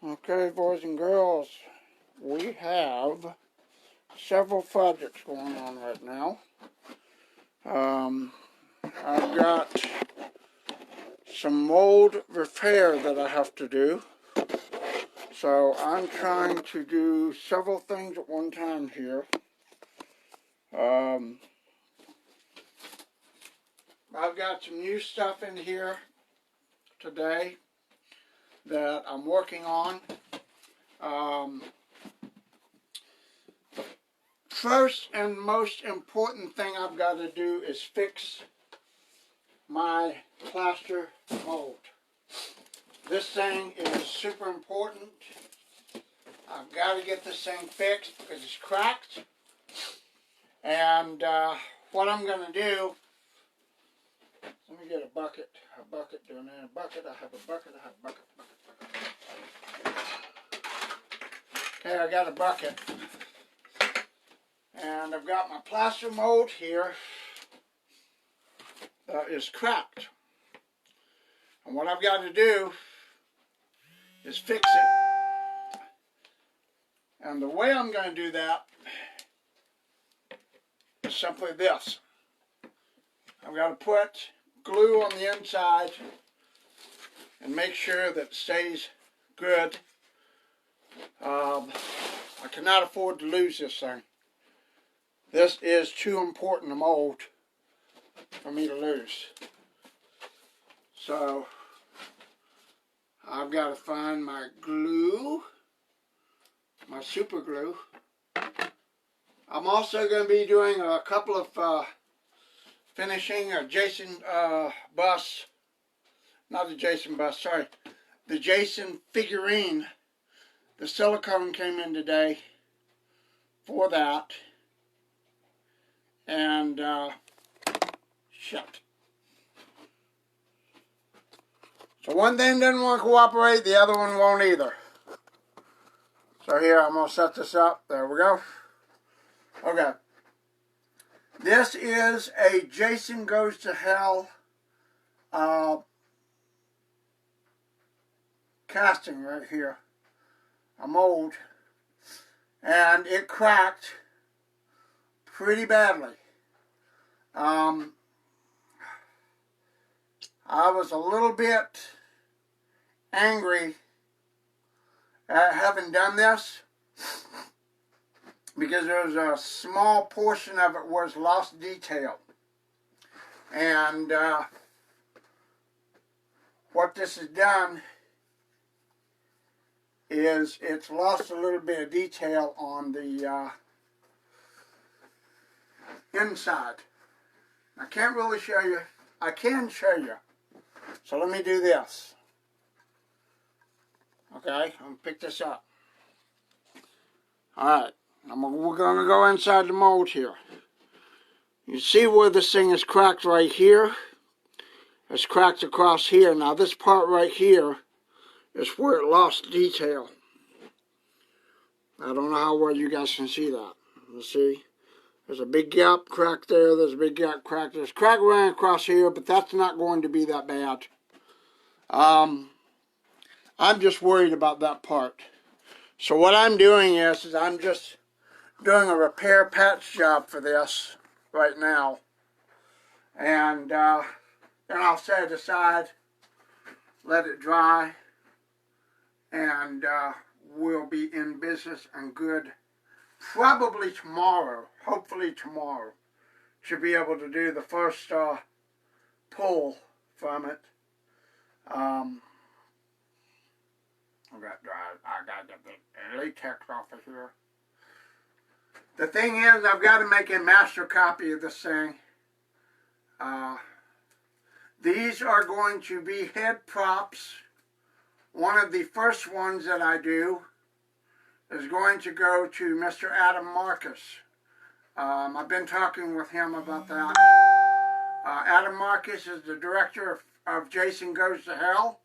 Okay, boys and girls, we have several projects going on right now. I've got some mold repair that I have to do. So I'm trying to do several things at one time here. I've got some new stuff in here today that I'm working on. First and most important thing I've got to do is fix my plaster mold. This thing is super important. I've got to get this thing fixed because it's cracked. And what I'm going to do, let me get a bucket doing that. A bucket, I have a bucket. Okay, I got a bucket. And I've got my plaster mold here that is cracked. And what I've got to do is fix it. And the way I'm going to do that is simply this. I've got to put glue on the inside and make sure that it stays good. I cannot afford to lose this thing. This is too important a mold for me to lose. So I've got to find my glue, my super glue. I'm also going to be doing a couple of finishing a Jason bus, not the Jason bus, sorry, the Jason figurine. The silicone came in today for that. And shit. So one thing doesn't want to cooperate, the other one won't either. So here, I'm going to set this up. There we go. Okay. This is a Jason Goes to Hell casting right here. A mold. And it cracked pretty badly. I was a little bit angry at having done this because there was a small portion of it was lost detail. And what this has done is it's lost a little bit of detail on the inside. I can't really show you. I can show you. So let me do this. Okay, I'm going to pick this up. Alright, we're going to go inside the mold here. You see where this thing is cracked right here? It's cracked across here. Now this part right here is where it lost detail. I don't know how well you guys can see that. You see? There's a big gap crack there. There's a big gap crack. There's a crack running across here, but that's not going to be that bad. I'm just worried about that part. So what I'm doing is I'm just doing a repair patch job for this right now. And then I'll set it aside, let it dry, and we'll be in business and good. Probably tomorrow, hopefully tomorrow, should be able to do the first pull from it. I gotta get the latex off of here. The thing is, I've got to make a master copy of this thing. These are going to be head props. One of the first ones that I do is going to go to Mr. Adam Marcus. I've been talking with him about that. Adam Marcus is the director of Jason Goes to Hell.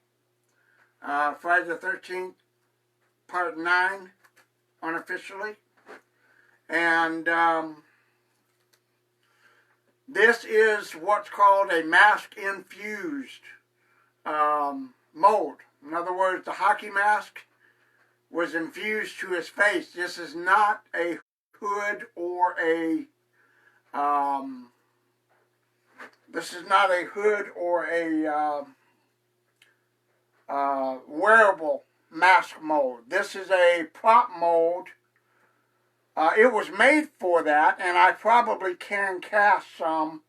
Friday the 13th, part 9, unofficially. And this is what's called a mask-infused mold. In other words, the hockey mask was infused to his face. This is not a hood or a wearable mask mold. This is a prop mold. It was made for that, and I probably can cast some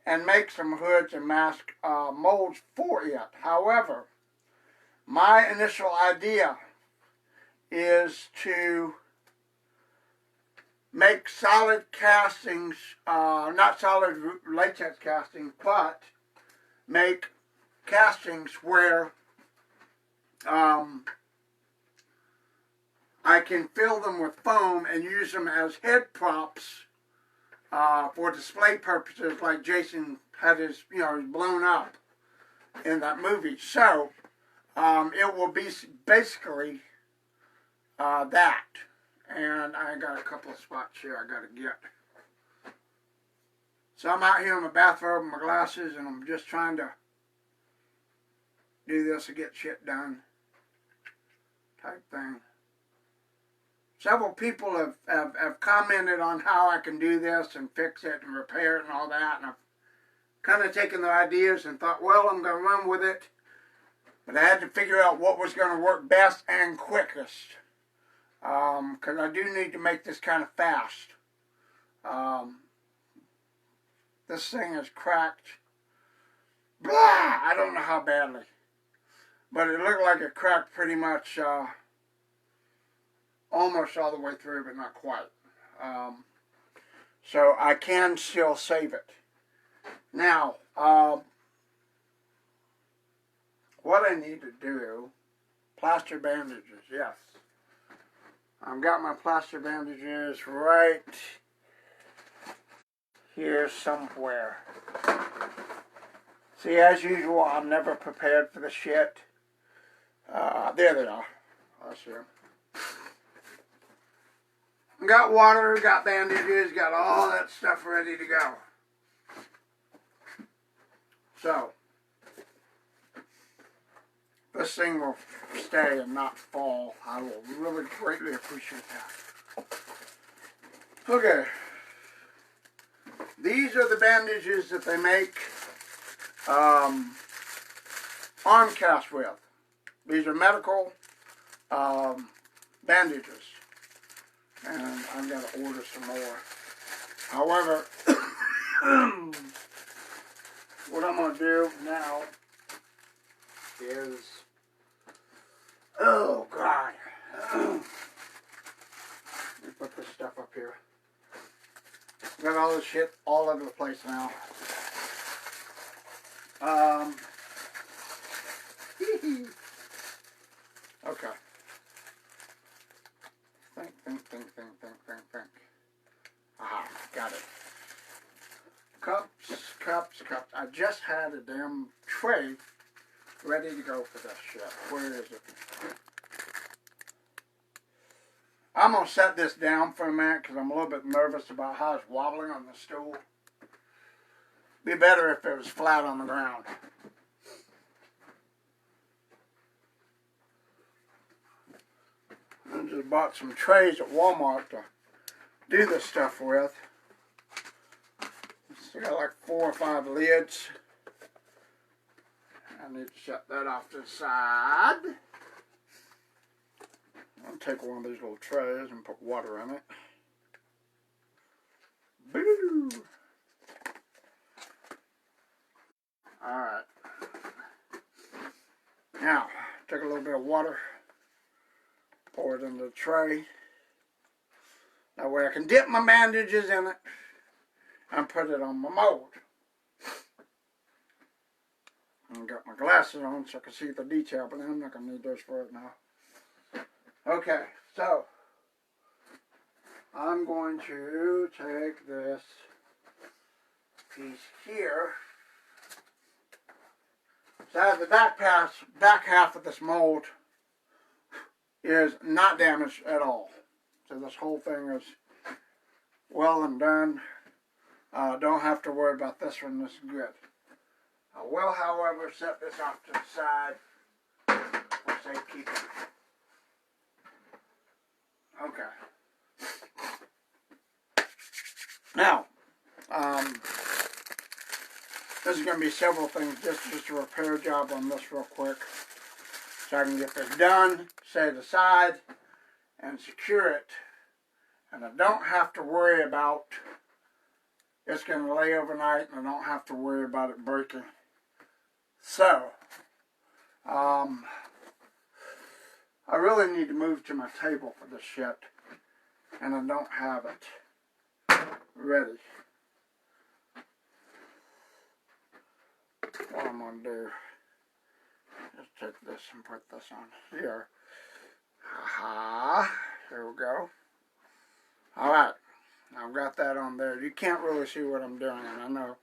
and make some hoods and mask molds for it. However, my initial idea is to make solid castings, not solid latex castings, but make castings where I can fill them with foam and use them as head props for display purposes, like Jason had his, blown up in that movie. So it will be basically that. And I got a couple of spots here I got to get. So I'm out here in my bathrobe and my glasses, and I'm just trying to do this to get shit done type thing. Several people have commented on how I can do this and fix it and repair it and all that, and I've kind of taken their ideas and thought, well, I'm going to run with it. But I had to figure out what was going to work best and quickest. Because I do need to make this kind of fast. This thing is cracked. Blah! I don't know how badly. But it looked like it cracked pretty much almost all the way through, but not quite. So I can still save it. Now, what I need to do, plaster bandages, yes. I've got my plaster bandages right here somewhere. See, as usual, I'm never prepared for the shit. There they are. I see them. Got water, got bandages, got all that stuff ready to go. So, this thing will stay and not fall. I will really greatly appreciate that. Okay. These are the bandages that they make arm casts with. These are medical bandages. And I've got to order some more. However, what I'm going to do now is, oh God, let me put this stuff up here. Got all this shit all over the place now. Okay. Think. Aha, got it. Cups. I just had a damn tray ready to go for this shit. Where is it? I'm going to set this down for a minute because I'm a little bit nervous about how it's wobbling on the stool. Be better if it was flat on the ground. I just bought some trays at Walmart to do this stuff with. It's got like 4 or 5 lids. I need to shut that off to the side. I'll take one of these little trays and put water in it. Boo! Alright. Now, take a little bit of water, pour it into the tray. That way I can dip my bandages in it and put it on my mold. I've got my glasses on so I can see the detail, but I'm not going to need those for it now. Okay, so I'm going to take this piece here. So the back half of this mold is not damaged at all. So this whole thing is well and done. Don't have to worry about this one. This is good. I will, however, set this off to the side for safekeeping. Okay. Now, this is going to be several things. This is just a repair job on this real quick. So I can get this done, set it aside, and secure it. And I don't have to worry about it's going to lay overnight, and I don't have to worry about it breaking. So, I really need to move to my table for this shit, and I don't have it ready. What I'm going to do is take this and put this on here. Aha, here we go. Alright, I've got that on there. You can't really see what I'm doing, and I know,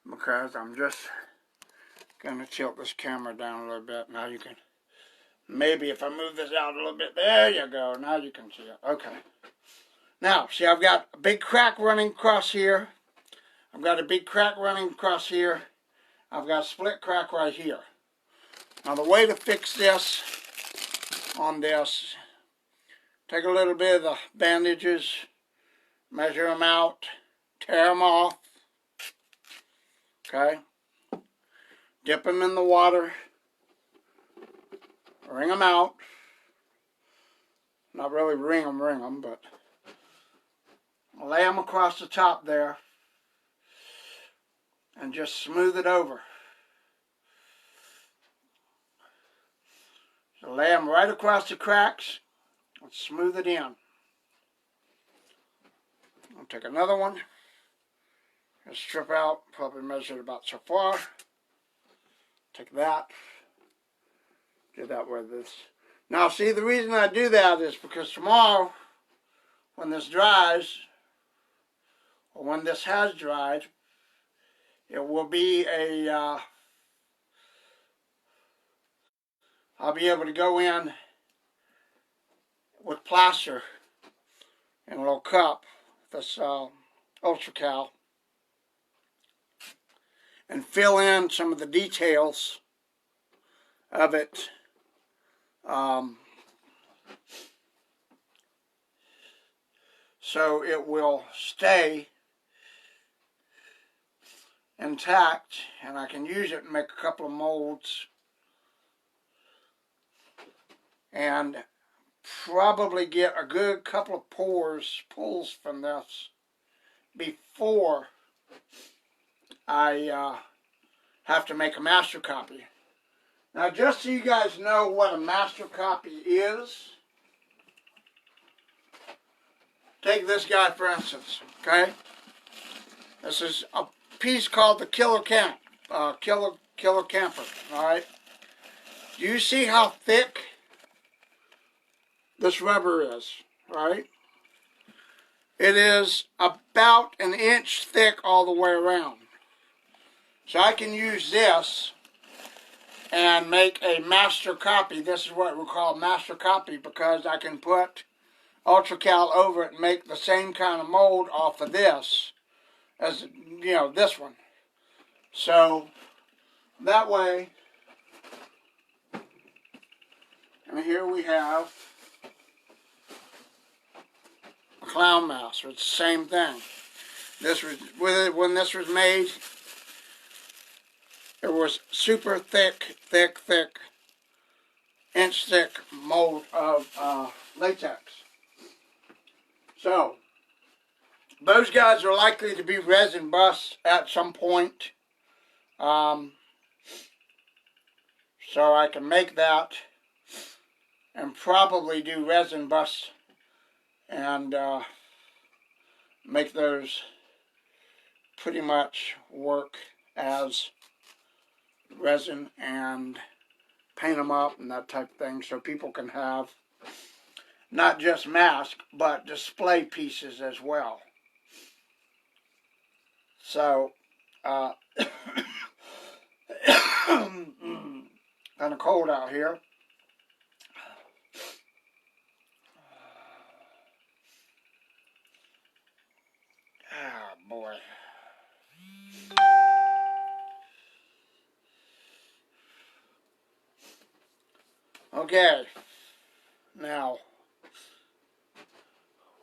because I'm just going to tilt this camera down a little bit. Now you can, maybe if I move this out a little bit, there you go. Now you can see it. Okay. Now, see, I've got a big crack running across here. I've got a big crack running across here. I've got a split crack right here. Now, the way to fix this on this, take a little bit of the bandages, measure them out, tear them off, okay? Dip them in the water, wring them out. Not really wring them, but lay them across the top there and just smooth it over. So lay them right across the cracks and smooth it in. I'll take another one and strip out, probably measured about so far. Take that, do that with this. Now see, the reason I do that is because tomorrow, when this dries, or when this has dried, it will be a, I'll be able to go in with plaster in a little cup, this Ultracal, and fill in some of the details of it. So it will stay intact, and I can use it and make a couple of molds, and probably get a good couple of pulls from this before I have to make a master copy. Now, just so you guys know what a master copy is, take this guy for instance, okay? This is a piece called the Killer Camper, all right? Do you see how thick this rubber is, right? It is about an inch thick all the way around. So I can use this and make a master copy. This is what we call master copy, because I can put Ultracal over it and make the same kind of mold off of this as, you know, this one. So that way, and here we have a clown mouse. It's the same thing. This was, when this was made, it was super thick, inch thick mold of latex. So those guys are likely to be resin busts at some point. So I can make that and probably do resin busts and make those pretty much work as resin, and paint them up and that type of thing, so people can have not just masks but display pieces as well. So kind of cold out here. Ah, boy. Okay, now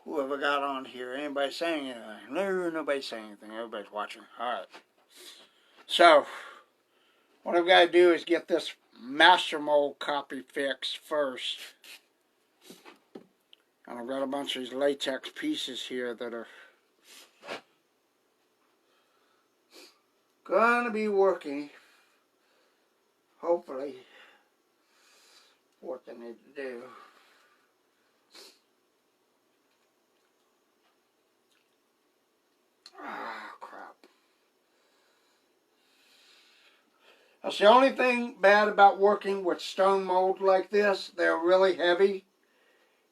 whoever got on here. Anybody saying anything? No, nobody's saying anything. Everybody's watching. Alright. So, what I've got to do is get this master mold copy fixed first. And I've got a bunch of these latex pieces here that are going to be working, hopefully, what they need to do. Ah, crap. That's the only thing bad about working with stone mold like this. They're really heavy.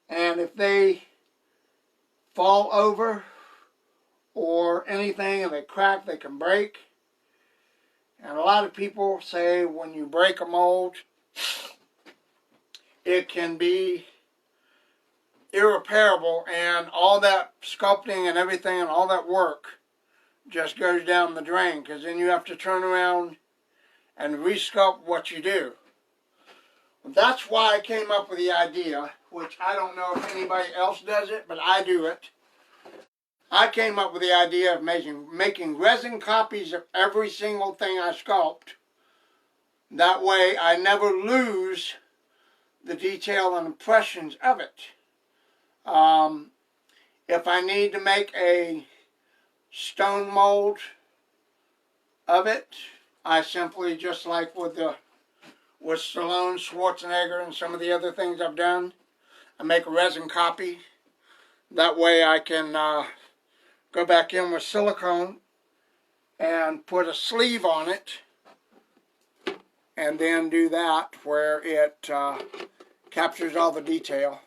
And if they fall over or anything and they crack, they can break. And a lot of people say when you break a mold, it can be irreparable, and all that sculpting and everything and all that work just goes down the drain, because then you have to turn around and resculpt what you do. That's why I came up with the idea, which I don't know if anybody else does it, but I do it. I came up with the idea of making resin copies of every single thing I sculpt. That way I never lose the detail and impressions of it. If I need to make a stone mold of it, I simply, just like with Stallone, Schwarzenegger, and some of the other things I've done, I make a resin copy. That way I can go back in with silicone and put a sleeve on it, and then do that where it captures all the detail,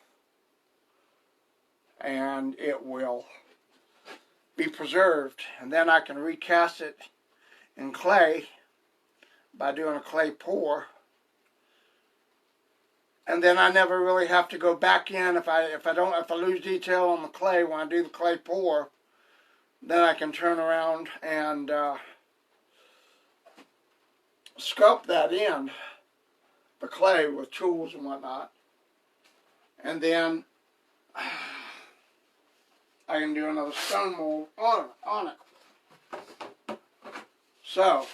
and it will be preserved. And then I can recast it in clay by doing a clay pour, and then I never really have to go back in if I lose detail on the clay when I do the clay pour. Then I can turn around and sculpt that in the clay with tools and whatnot, and then I can do another stone mold on it. So,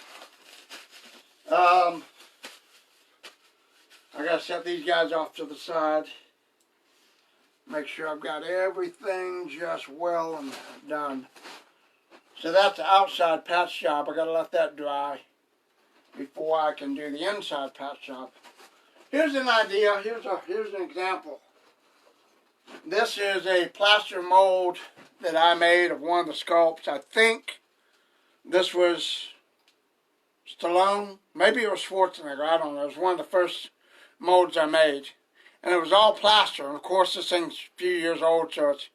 I gotta set these guys off to the side. Make sure I've got everything just well and done. So that's the outside patch job. I gotta let that dry before I can do the inside patch job. Here's an idea. Here's an example. This is a plaster mold that I made of one of the sculpts. I think this was Stallone. Maybe it was Schwarzenegger. I don't know. It was one of the first molds I made. And it was all plaster. And of course, this thing's a few years old, so it's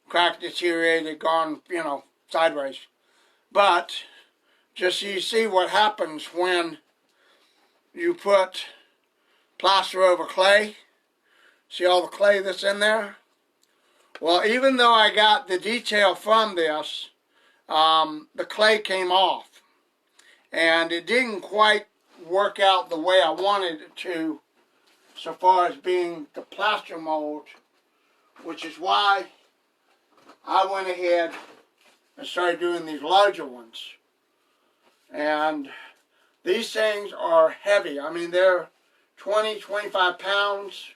cracked, deteriorated, gone, sideways. But just so you see what happens when you put plaster over clay. See all the clay that's in there? Well, even though I got the detail from this, the clay came off. And it didn't quite work out the way I wanted it to, so far as being the plaster mold, which is why I went ahead and started doing these larger ones. And these things are heavy. I mean, they're 20, 25 pounds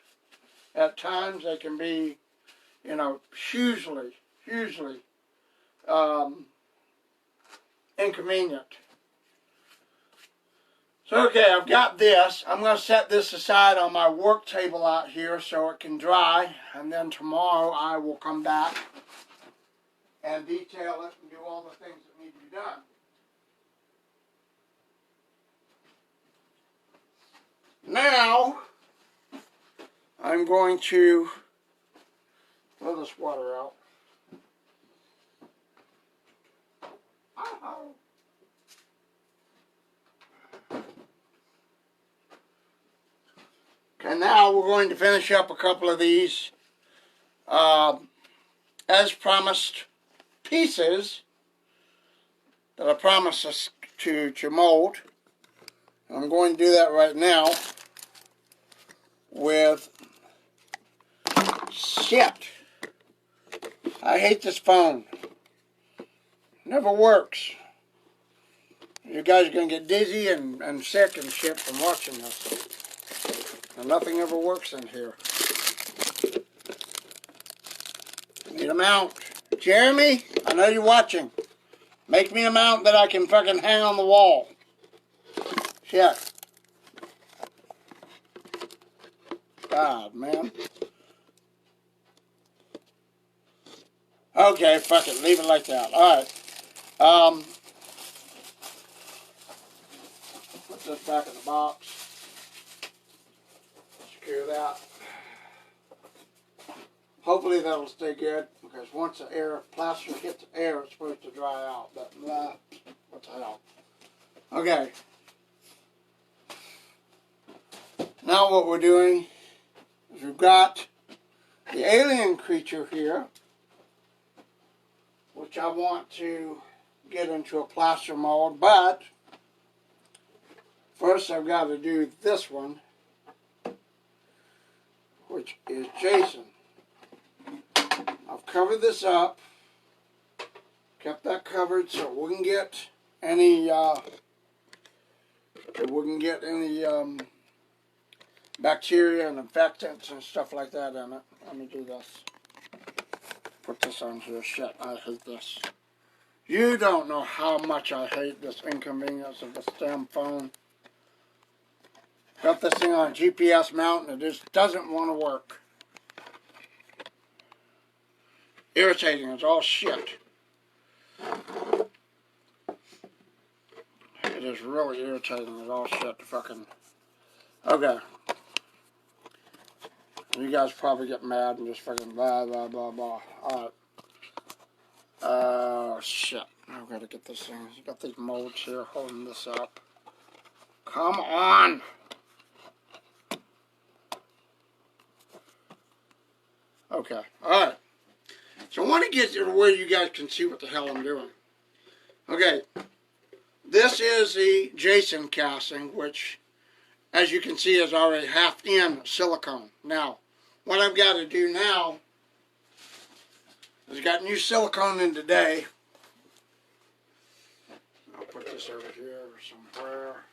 at times. They can be, hugely inconvenient. So, okay, I've got this. I'm going to set this aside on my work table out here so it can dry. And then tomorrow I will come back and detail it and do all the things that need to be done. Now, I'm going to throw this water out. Ow. Okay, now we're going to finish up a couple of these, as promised, pieces that I promised us to mold. And I'm going to do that right now with shit. I hate this phone. Never works. You guys are going to get dizzy and sick and shit from watching this. And nothing ever works in here. Need a mount. Jeremy, I know you're watching. Make me a mount that I can fucking hang on the wall. Shit. God, man. Okay, fuck it. Leave it like that. Alright. Put this back in the box. Secure that. Hopefully that'll stay good, because once the air, plaster hits the air, it's supposed to dry out. But, what the hell. Okay. Now what we're doing is we've got the alien creature here, which I want to get into a plaster mold, but first I've got to do this one, which is Jason. I've covered this up, kept that covered so it wouldn't get any bacteria and infectants and stuff like that in it. Let me do this. Put this on here. Shit, I hate this. You don't know how much I hate this inconvenience of this damn phone. Got this thing on a GPS mount and it just doesn't want to work. Irritating as all shit. It is really irritating as all shit to fucking... Okay. You guys probably get mad and just fucking blah, blah, blah, blah. Alright. Oh, shit. I've got to get this thing. You got these molds here holding this up. Come on! Okay. Alright. So I want to get to where you guys can see what the hell I'm doing. Okay. This is the Jason casting, which, as you can see, is already half in silicone. Now, what I've got to do now is I've got new silicone in today. I'll put this over here somewhere.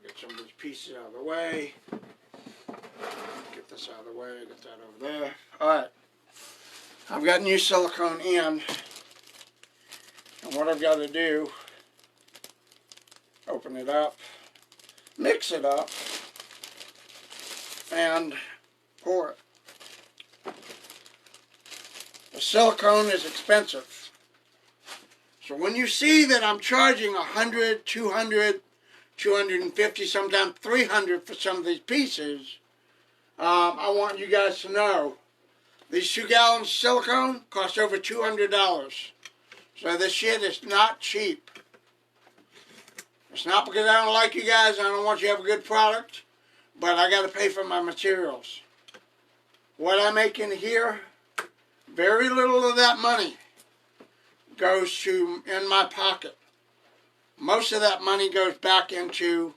Get some of these pieces out of the way. Get this out of the way, get that over there. Alright. I've got new silicone in. And what I've got to do, open it up, mix it up, and pour it. The silicone is expensive. So when you see that I'm charging $100, $200, $250, sometimes $300 for some of these pieces, I want you guys to know these 2 gallons of silicone cost over $200. So this shit is not cheap. It's not because I don't like you guys, I don't want you to have a good product, but I got to pay for my materials. What I make in here, very little of that money goes to in my pocket. Most of that money goes back into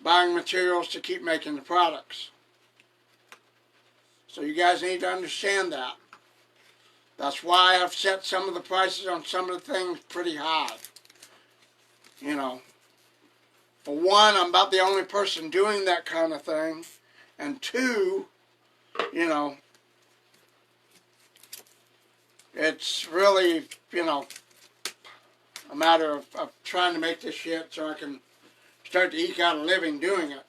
buying materials to keep making the products. So you guys need to understand that. That's why I've set some of the prices on some of the things pretty high. You know, for one, I'm about the only person doing that kind of thing. And two, you know, it's really, you know, a matter of trying to make this shit so I can start to eke out a living doing it.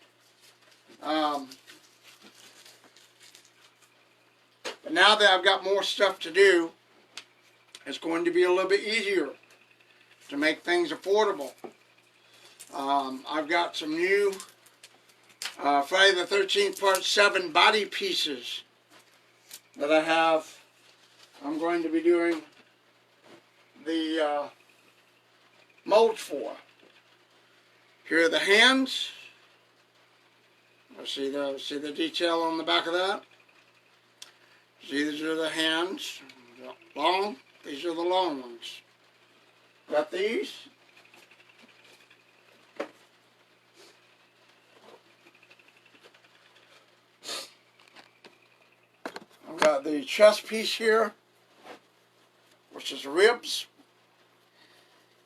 But now that I've got more stuff to do, it's going to be a little bit easier to make things affordable. I've got some new Friday the 13th Part 7 body pieces that I have. I'm going to be doing the molds for. Here are the hands. See the detail on the back of that? See, these are the hands. Long. These are the long ones. Got these. I've got got the chest piece here, which is the ribs.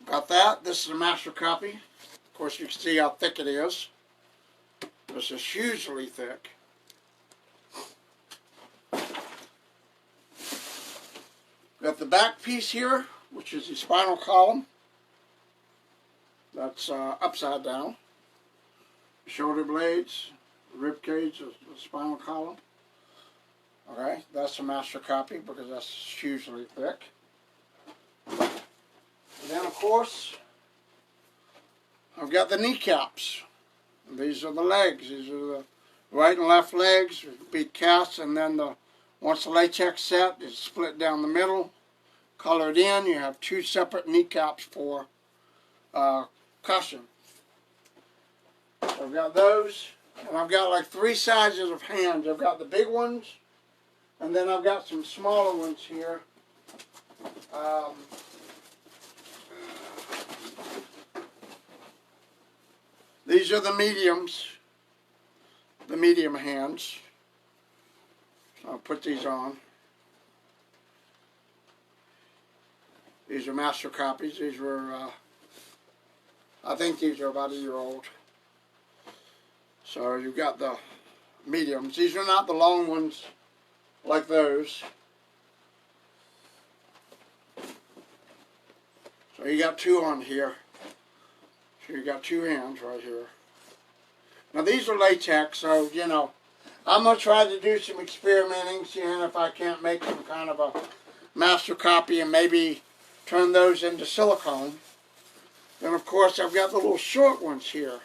Got that. This is a master copy. Of course, you can see how thick it is. This is hugely thick. Got the back piece here, which is the spinal column. That's upside down. Shoulder blades, rib cage, the spinal column. Okay, that's a master copy because that's hugely thick. And then, of course, I've got the kneecaps. These are the legs. These are the right and left legs, bead casts, and then once the latex set is split down the middle, colored in. You have two separate kneecaps for cushion. So I've got those, and I've got like three sizes of hands. I've got the big ones, and then I've got some smaller ones here. These are the mediums, the medium hands. So I'll put these on. These are master copies. These were, I think these are about a year old. So you've got the mediums. These are not the long ones like those. So you got two on here. So you got two hands right here. Now these are latex, so you know, I'm going to try to do some experimenting, seeing if I can't make some kind of a master copy and maybe turn those into silicone. Then of course I've got the little short ones here.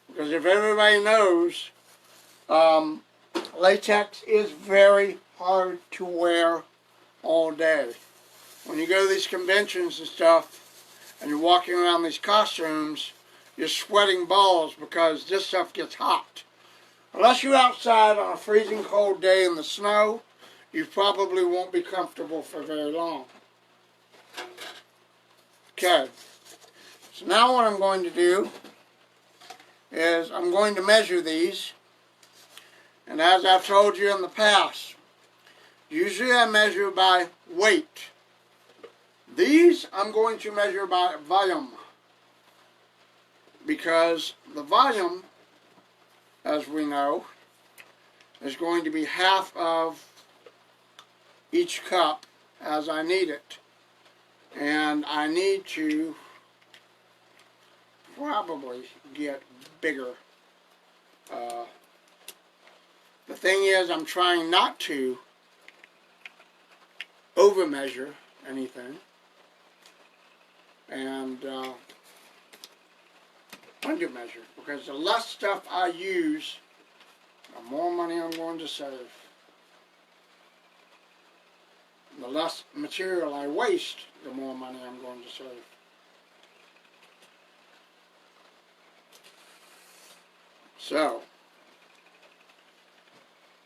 Because if everybody knows, latex is very hard to wear all day. When you go to these conventions and stuff, and you're walking around these costumes, you're sweating balls because this stuff gets hot. Unless you're outside on a freezing cold day in the snow, you probably won't be comfortable for very long. Okay, so now what I'm going to do is I'm going to measure these, and as I've told you in the past, usually I measure by weight. These I'm going to measure by volume, because the volume, as we know, is going to be half of each cup as I need it. And I need to probably get bigger. The thing is, I'm trying not to over measure anything. And under measure, because the less stuff I use, the more money I'm going to save. The less material I waste, the more money I'm going to save. So,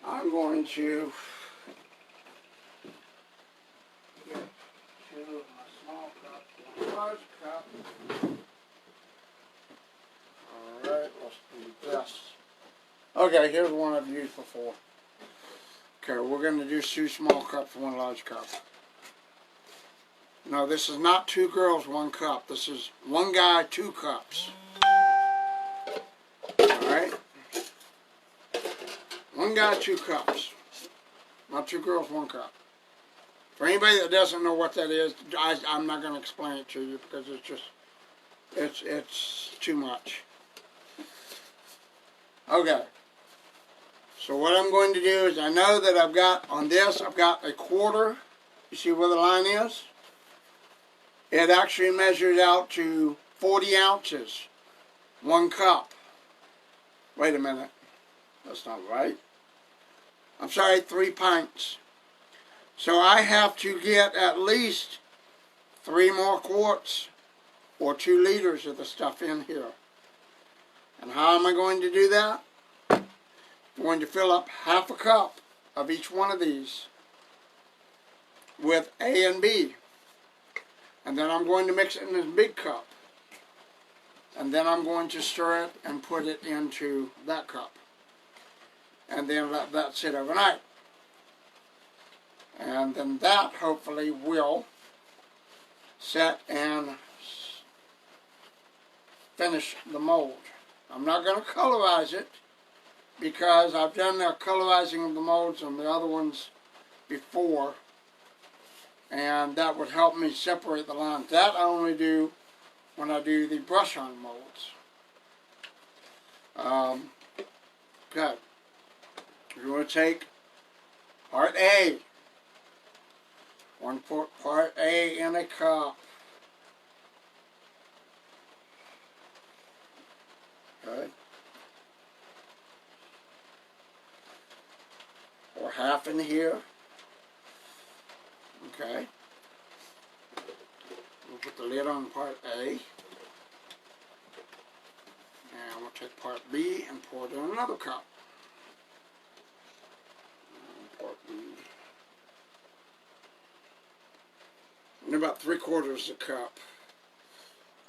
I'm going to get two of my small cups, one large cup. Alright, let's do this. Okay, here's one I've used before. Okay, we're going to do two small cups, one large cup. No, this is not two girls, one cup. This is one guy, two cups. Alright? One guy, two cups. Not two girls, one cup. For anybody that doesn't know what that is, I'm not going to explain it to you because it's just, it's too much. Okay. So what I'm going to do is, I know that I've got, on this, I've got a quarter. You see where the line is? It actually measures out to 40 ounces. One cup. Wait a minute. That's not right. I'm sorry, 3 pints. So I have to get at least 3 more quarts or 2 liters of the stuff in here. And how am I going to do that? I'm going to fill up half a cup of each one of these with A and B. And then I'm going to mix it in this big cup. And then I'm going to stir it and put it into that cup. And then let that sit overnight. And then that hopefully will set and finish the mold. I'm not going to colorize it because I've done the colorizing of the molds on the other ones before, and that would help me separate the lines. That I only do when I do the brush-on molds. Okay. We're going to take part A. Put part A in a cup. Okay. Or half in here. Okay. We'll put the lid on part A. And we'll take part B and pour it in another cup. Part B. And about 3/4 a cup.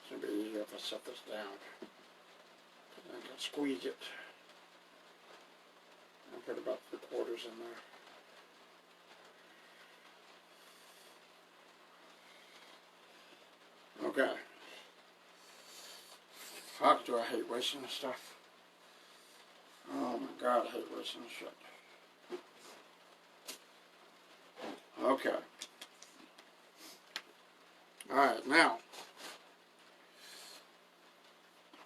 It's going to be easier if I set this down. I can squeeze it. I'll put about 3/4 in there. Okay. Fuck, do I hate wasting this stuff. Oh my God, I hate wasting this shit. Okay. Alright, now.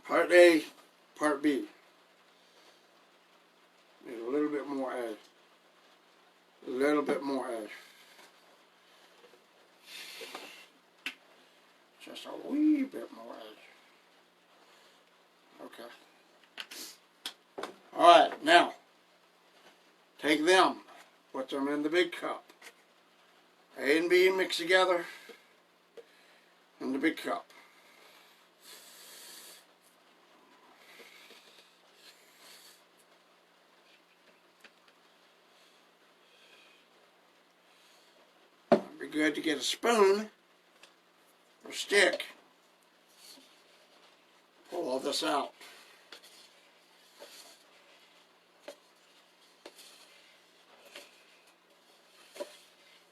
Part A, part B. Need a little bit more A. A little bit more A. Just a wee bit more A. Okay. Alright, now. Take them. Put them in the big cup. A and B mix together in the big cup. It'd be good to get a spoon or stick. Pull all this out.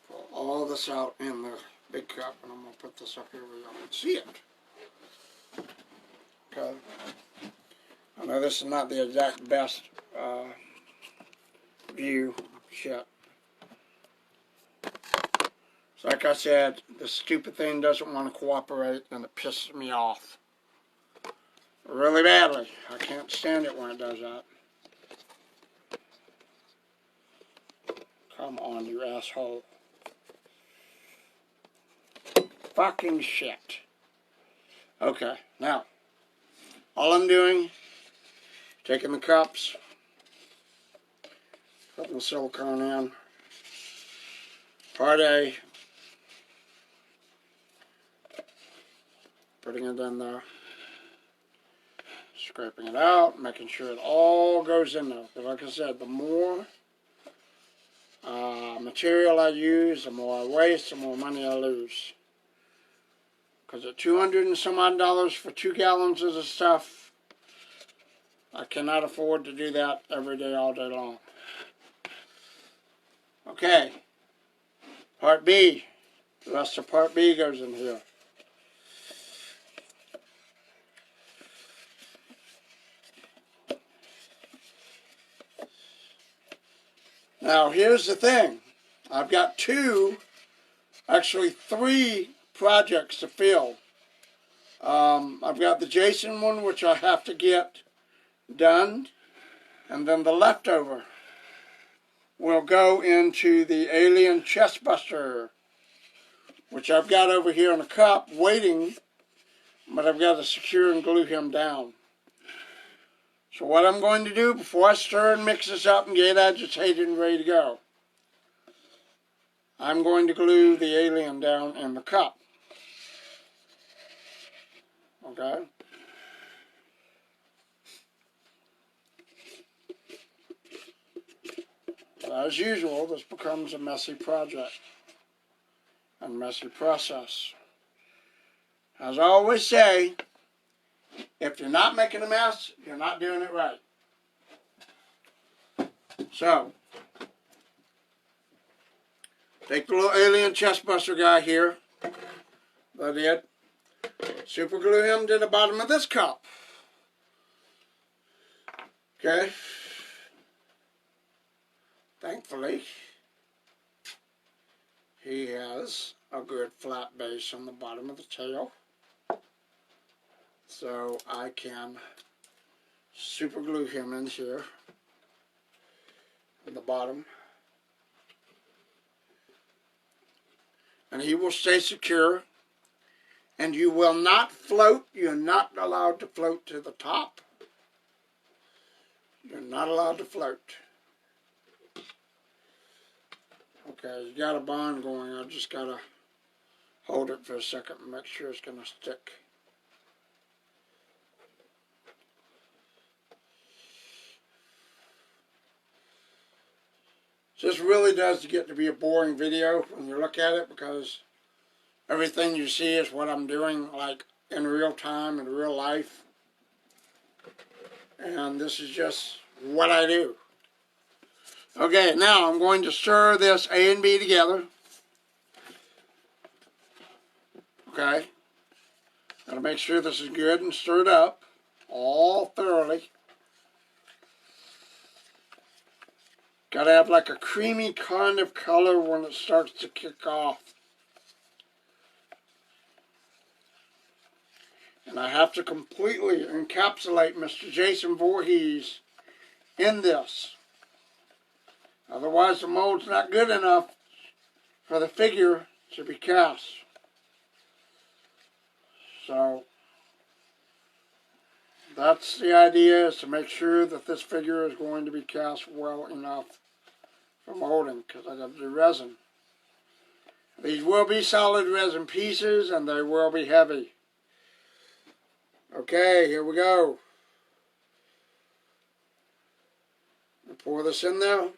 Pull all this out in the big cup, and I'm going to put this up here where y'all can see it. Okay. I know this is not the exact best view. Shit. So like I said, this stupid thing doesn't want to cooperate, and it pisses me off. Really badly. I can't stand it when it does that. Come on, you asshole. Fucking shit. Okay, now, all I'm doing, taking the cups, putting the silicone in, part A, putting it in there, scraping it out, making sure it all goes in there. But like I said, the more material I use, the more I waste, the more money I lose. Because at $200 and some odd for 2 gallons of the stuff, I cannot afford to do that every day, all day long. Okay, part B. The rest of part B goes in here. Now, here's the thing. I've got actually three projects to fill. I've got the Jason one, which I have to get done, and then the leftover will go into the Alien Chestbuster, which I've got over here in a cup waiting, but I've got to secure and glue him down. So what I'm going to do before I stir and mix this up and get agitated and ready to go, I'm going to glue the alien down in the cup. Okay? As usual, this becomes a messy project and messy process. As I always say, if you're not making a mess, you're not doing it right. So, Take the little alien chest buster guy here. I did. Super glue him to the bottom of this cup. Okay. Thankfully, he has a good flat base on the bottom of the tail. So I can super glue him in here on the bottom. And he will stay secure. And you will not float. You're not allowed to float to the top. You're not allowed to float. Okay, you got a bond going. I just got to hold it for a second and make sure it's going to stick. This really does get to be a boring video when you look at it, because everything you see is what I'm doing, like in real time, in real life. And this is just what I do. Okay, now I'm going to stir this A and B together. Okay. Gotta make sure this is good and stirred up all thoroughly. Gotta have like a creamy kind of color when it starts to kick off. And I have to completely encapsulate Mr. Jason Voorhees in this. Otherwise the mold's not good enough for the figure to be cast. So that's the idea, is to make sure that this figure is going to be cast well enough for molding, because I got to do resin. These will be solid resin pieces and they will be heavy. Okay, here we go. I'll pour this in there.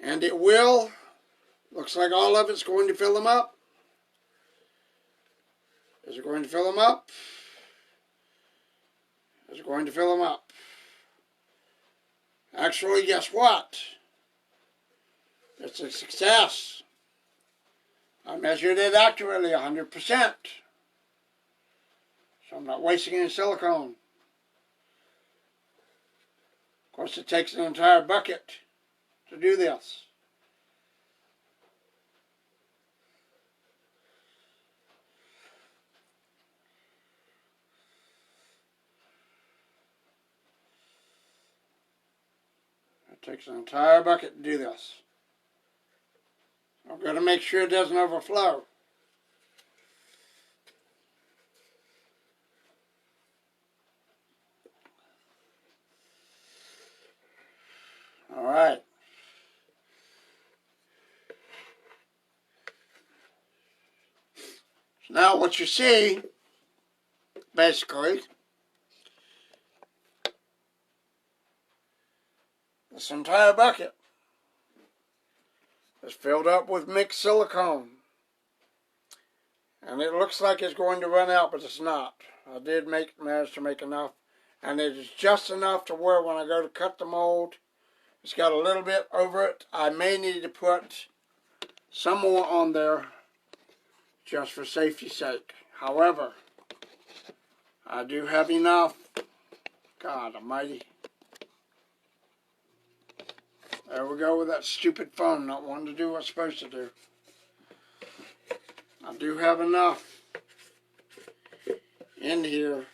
And it will, looks like all of it's going to fill them up. Is it going to fill them up? Is it going to fill them up? Actually, guess what? It's a success. I measured it accurately, 100%. So I'm not wasting any silicone. Of course, it takes an entire bucket to do this. It takes an entire bucket to do this. I've got to make sure it doesn't overflow. All right. So now what you see, basically, this entire bucket is filled up with mixed silicone. And it looks like it's going to run out, but it's not. I did manage to make enough. And it is just enough to where when I go to cut the mold, it's got a little bit over it. I may need to put some more on there just for safety's sake. However, I do have enough. God almighty. There we go with that stupid phone not wanting to do what it's supposed to do. I do have enough in here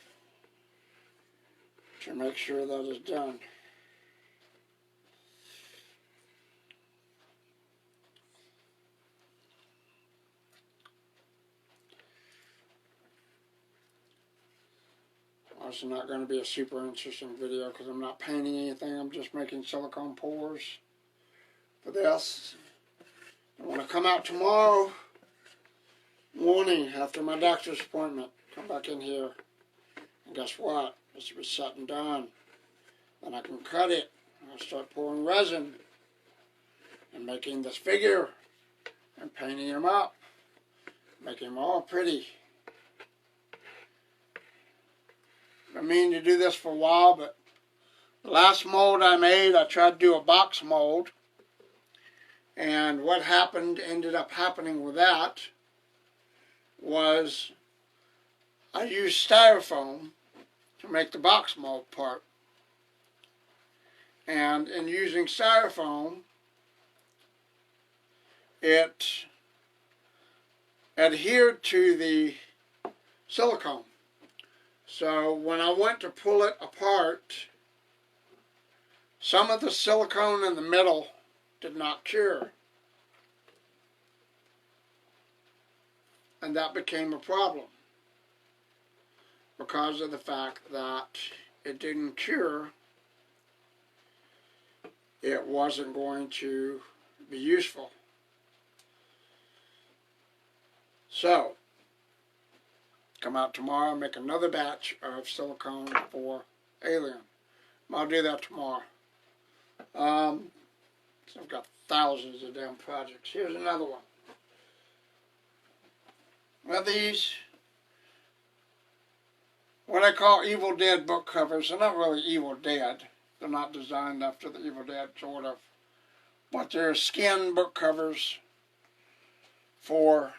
to make sure that is done. This is not going to be a super interesting video because I'm not painting anything. I'm just making silicone pours for this. I want to come out tomorrow morning after my doctor's appointment. Come back in here. And guess what? This will be set and done. Then I can cut it. I'll start pouring resin and making this figure and painting him up. Making him all pretty. I mean to do this for a while, but the last mold I made, I tried to do a box mold. And what ended up happening with that was I used styrofoam to make the box mold part. And in using styrofoam, it adhered to the silicone. So when I went to pull it apart, some of the silicone in the middle did not cure. And that became a problem because of the fact that it didn't cure. It wasn't going to be useful. So, come out tomorrow and make another batch of silicone for Alien. I'll do that tomorrow. So I've got thousands of damn projects. Here's another one. Now these, what I call Evil Dead book covers, they're not really Evil Dead. They're not designed after the Evil Dead, sort of. But they're skin book covers for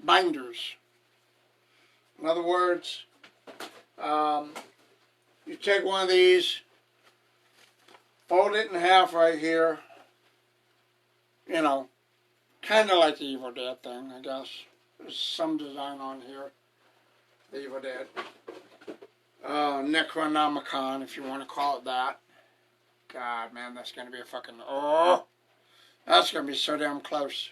binders. In other words, you take one of these, fold it in half right here, you know, kind of like the Evil Dead thing, I guess. There's some design on here, the Evil Dead. Necronomicon, if you want to call it that. God, man, that's going to be a fucking, oh, that's going to be so damn close.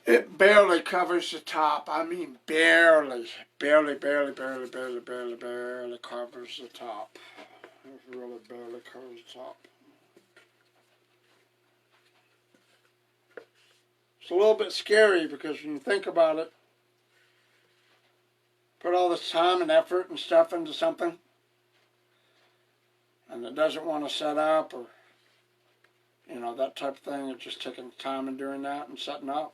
It barely covers the top. I mean, barely covers the top. It really barely covers the top. It's a little bit scary because when you think about it, put all this time and effort and stuff into something, and it doesn't want to set up or, you know, that type of thing. It's just taking time and doing that and setting up.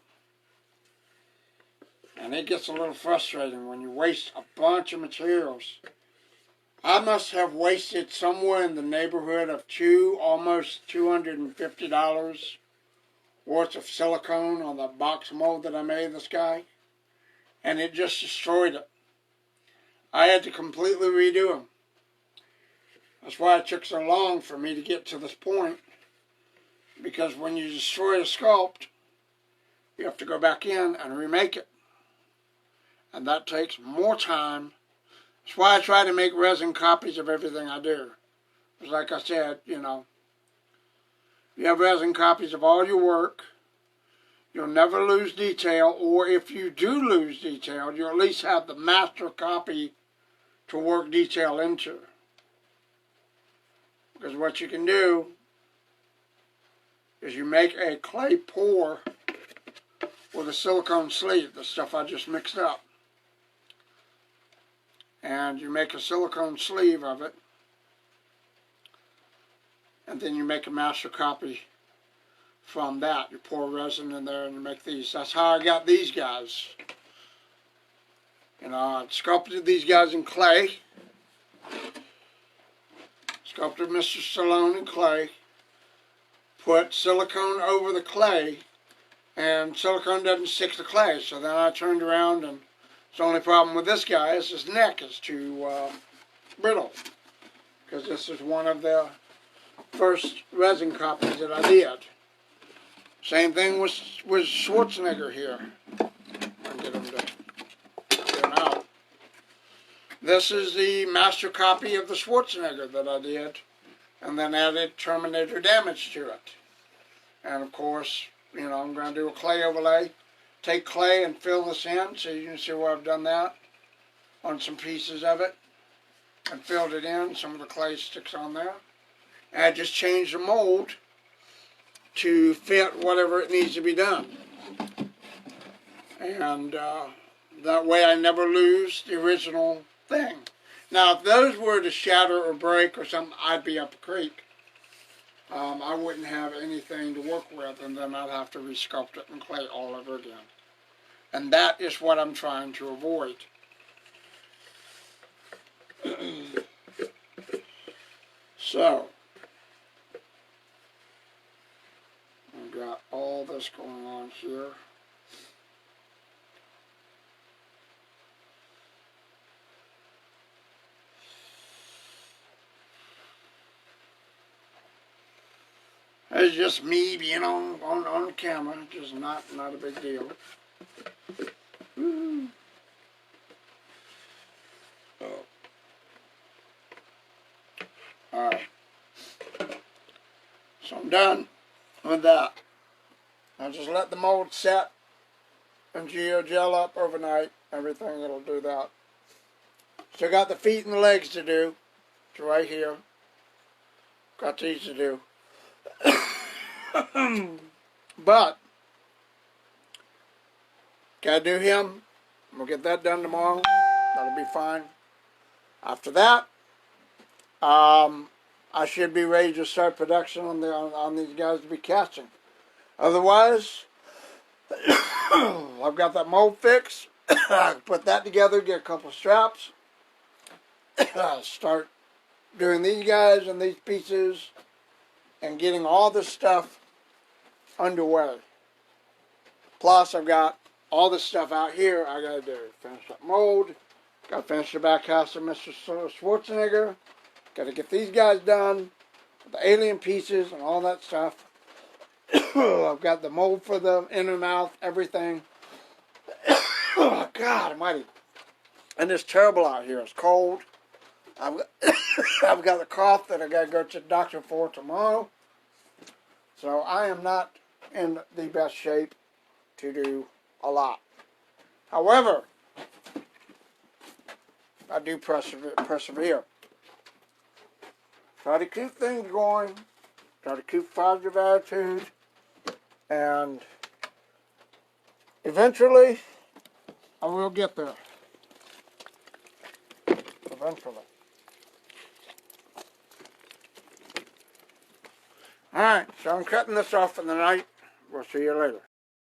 And it gets a little frustrating when you waste a bunch of materials. I must have wasted somewhere in the neighborhood of almost $250 worth of silicone on the box mold that I made this guy. And it just destroyed it. I had to completely redo them. That's why it took so long for me to get to this point. Because when you destroy a sculpt, you have to go back in and remake it. And that takes more time. That's why I try to make resin copies of everything I do. Because like I said, you know, you have resin copies of all your work. You'll never lose detail, or if you do lose detail, you at least have the master copy to work detail into. Because what you can do is you make a clay pour with a silicone sleeve, the stuff I just mixed up. And you make a silicone sleeve of it, and then you make a master copy from that. You pour resin in there and you make these. That's how I got these guys. You know, I sculpted these guys in clay. Sculpted Mr. Stallone in clay. Put silicone over the clay, and silicone doesn't stick to clay. So then I turned around, and the only problem with this guy is his neck is too brittle. Because this is one of the first resin copies that I did. Same thing with Schwarzenegger here. I'll get him to get him out. This is the master copy of the Schwarzenegger that I did, and then added Terminator damage to it. And of course, you know, I'm going to do a clay overlay. Take clay and fill this in, so you can see where I've done that on some pieces of it. And filled it in. Some of the clay sticks on there. And I just changed the mold to fit whatever it needs to be done. And that way I never lose the original thing. Now, if those were to shatter or break or something, I'd be up a creek. I wouldn't have anything to work with, and then I'd have to resculpt it in clay all over again. And that is what I'm trying to avoid. So, what's going on here. It's just me being on camera, just not a big deal. Woo. Oh. Alright. So I'm done with that. I'll just let the mold set and gel up overnight. Everything, it'll do that. Still got the feet and the legs to do. It's right here. Got these to do. But gotta do him. We'll get that done tomorrow. That'll be fine. After that, I should be ready to start production on these guys to be casting. Otherwise, I've got that mold fixed. Put that together, get a couple of straps, start doing these guys and these pieces, and getting all this stuff underway. Plus, I've got all this stuff out here I gotta do. Finish that mold, gotta finish the back house of Mr. Schwarzenegger, gotta get these guys done, the alien pieces and all that stuff. I've got the mold for the inner mouth, everything. Oh, God almighty. And it's terrible out here. It's cold. I've got a cough that I got to go to the doctor for tomorrow. So I am not in the best shape to do a lot. However, I do persevere. Try to keep things going. Try to keep positive attitude. And eventually, I will get there. Eventually. Alright, so I'm cutting this off for the night. We'll see you later.